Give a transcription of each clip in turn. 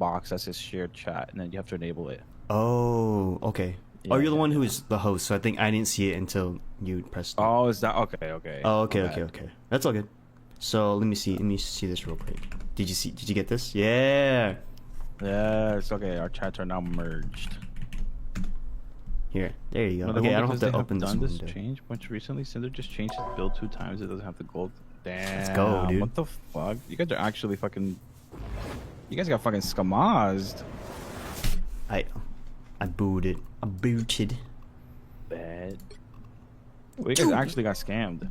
box that says shared chat, and then you have to enable it. Oh, okay. Yeah, Oh, you're the yeah, one who yeah. is the host, so I think I didn't see it until you pressed it. Oh, is that okay? Okay. Oh, okay, My okay, bad. okay. That's all good. So let me see. Let me see this real quick. Did you see? Did you get this? Yeah. Yeah, it's okay. Our chats are now merged. Here. There you go. No, Okay, I don't because have to they open this done window. change much recently. Cinder just changed his build 2 times. It doesn't have the gold. Damn. Let's go, dude. What the fuck? You guys are actually fucking. You guys got fucking skamazed. I booted. I booted. Bad. Well, you guys actually got scammed.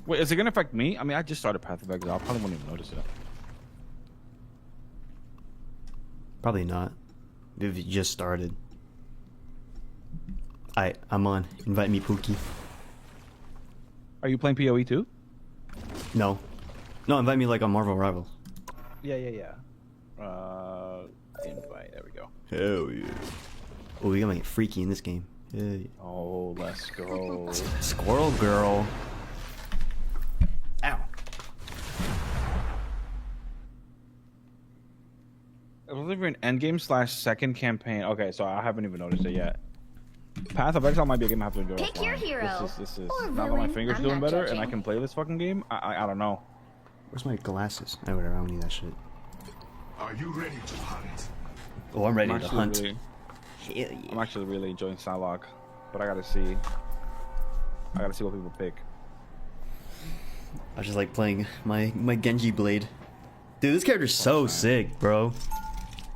Wait, is it gonna affect me? I mean, I just started Path of Exile. I probably won't even notice it. Probably not. If you just started. I'm on. Invite me, Pookie. Are you playing PoE too? No. No, invite me like on Marvel Rivals. Yeah. Invite. There we go. Hell yeah. Oh, we gonna get freaky in this game. Yeah. Oh, let's go. Squirrel girl. Ow. I believe you're in endgame / second campaign. Okay, so I haven't even noticed it yet. Path of Exile might be a game I have to enjoy. Pick your offline. hero. This is Or now that my villain. fingers I'm doing not better and I judging. can play this fucking game. I don't know. Where's my glasses? Oh, whatever. I don't need that shit. Are you ready to hunt? Oh, I'm ready I'm to actually hunt. really- Hell yeah. I'm actually really enjoying Psylocke, but I gotta see. I gotta see what people pick. I just like playing my Genji blade. Dude, this character's so sick, bro.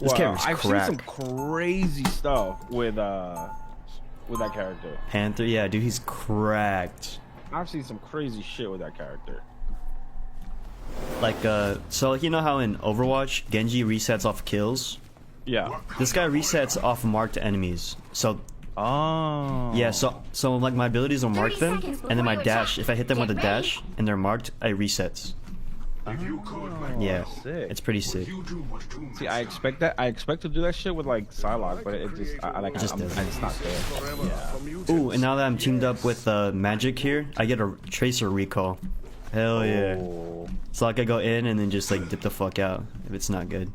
This character's I've crack. seen some crazy stuff with that character. Panther, yeah, dude, he's cracked. I've seen some crazy shit with that character. Like, so like, you know how in Overwatch, Genji resets off kills? Yeah. This guy resets off marked enemies. So, Oh. yeah, so like my abilities will mark 30 them, seconds and then my before you dash, attack. if I hit them with a Get dash, and they're marked, I resets. If you could, my Yeah, sick. it's pretty sick. you do what Doom See, I expect that. I expect to do that shit with like Psylocke, but it just, I like, Just I'm, doesn't. it's not there. Yeah. Ooh, and now that I'm teamed up with Magic here, I get a Tracer recall. Hell yeah. Oh. So like I go in and then just like dip the fuck out if it's not good.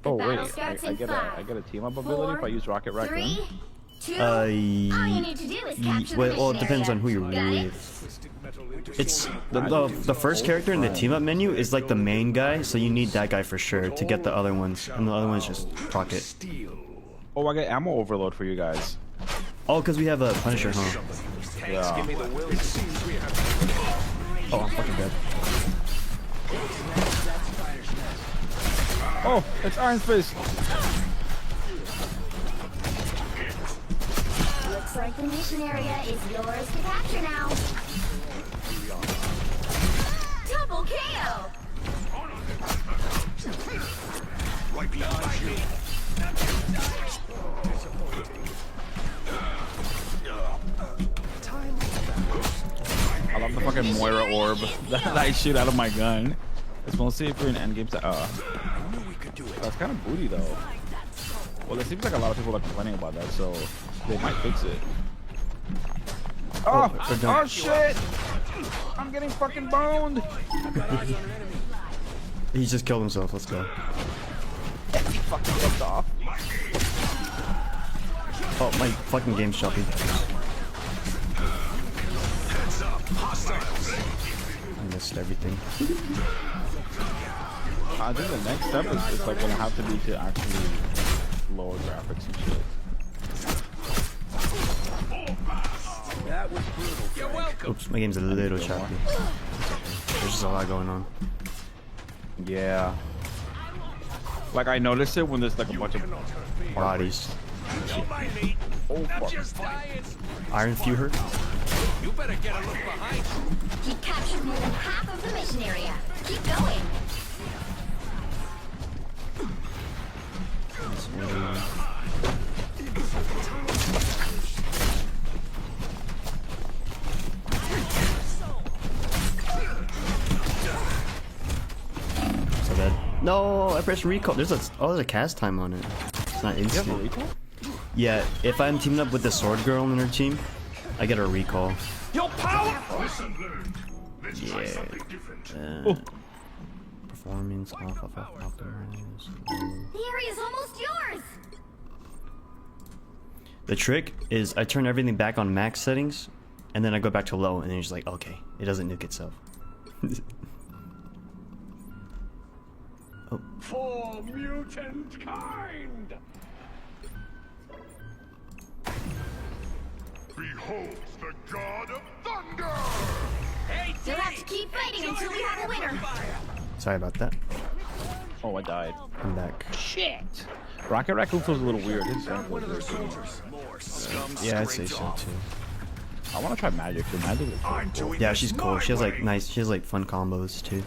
Oh battle wait, I starts in get 5, a team up ability if I use Rocket Raccoon. 3, 2. All you Ye- need to do is capture the Wait, well, it mission depends area. on who you're Got it? with. It's the first character in the team up menu is like the main guy, so you need that guy for sure to get the other ones, and the other ones just rocket. Oh, I get ammo overload for you guys. Oh, because we have a Punisher, huh? Yeah. Oh, I'm fucking dead. Oh, it's Iron Fist. Looks like the mission area is yours to capture now. Double KO. right behind you. I love the fucking Moira orb that I shoot out of my gun. It's mostly if you're in endgame. That's kind of booty though. Well, it seems like a lot of people are complaining about that, so they might fix it. Oh, they're done. oh shit! I'm getting fucking boned. He just killed himself. Let's go. Fucking fucked off. Oh, my fucking game's choppy. I missed everything. I think the next step is like gonna have to be to actually lower graphics and shit. Oops, my game's a little choppy. There's just a lot going on. Yeah. Like I noticed it when there's like a bunch of Bodies. oh fuck. Iron Fewer. You better get a look behind you. You captured more than half of the mission area. Keep going. So dead. No, I pressed recall. There's a cast time on it. It's not You have a instant. recall? Yeah, if I'm teamed up with the sword girl in her team, I get a recall. Lesson learned. Let's try Yeah. something different. Performance off. area is almost yours. The trick is I turn everything back on max settings, and then I go back to low, and then it's like, okay, it doesn't nuke itself. Oh. For mutant kind. Behold the god of thunder. Hey, You'll have to keep fighting until we have a winner. Sorry about that. Oh, I died. I'm back. Shit. Rocket Raccoon feels a little weird. His sound One of feels their weird. soldiers. More scum Yeah, I'd say straight so off. too. I want to try Magic too. Magic is I'm cool. doing Yeah, this she's cool. my She has like way. nice. She has like fun combos too.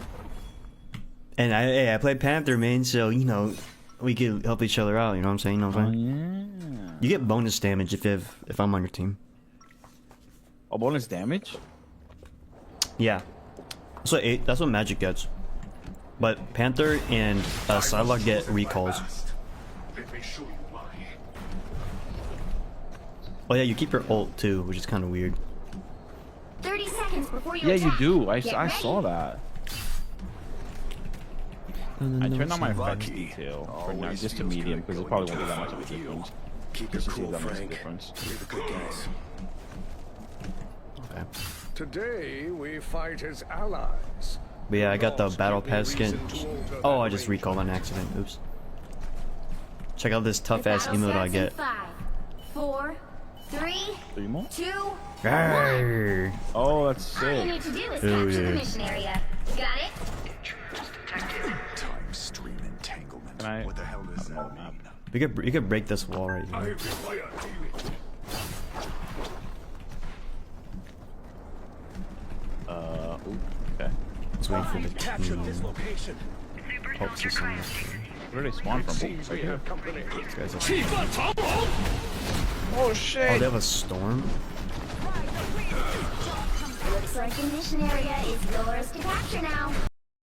And I played Panther main, so you know we could help each other out. You know what I'm saying? You know what I'm Oh, saying? yeah. You get bonus damage if I'm on your team. Oh, bonus damage? Yeah. That's what Magic gets. But Panther and Psylocke get recalls. Let me show you why. Oh yeah, you keep your ult too, which is kind of weird. 30 seconds before you Yeah, you attack. do. I Get saw ready. that. I turned on my effects detail for now, just to medium, because it probably won't be that much of a difference. Keep Just it to see if cool, that makes a Frank. difference. You're the good guys. Okay. Today we fight as allies. But yeah, I got the battle pass skin. Oh, I just recalled on accident. Oops. Check out this tough ass The battle emote I starts in get. 5, 4, 3, 3 more? 2. Arrgh. Oh, that's All you sick. need to do is Oh, capture yeah. the mission area. Got it? Time stream entanglement. Can I? What the hell does I don't know that the map. mean? You could break this wall right I here. require healing. Ooh, okay. Let's wait for the Capture this team. location. Oh, it's this one. Where did they spawn from? Seems Right we here. have company. These guys are- Oh Oh, shit! they have a storm? Looks like the mission area is yours to capture now.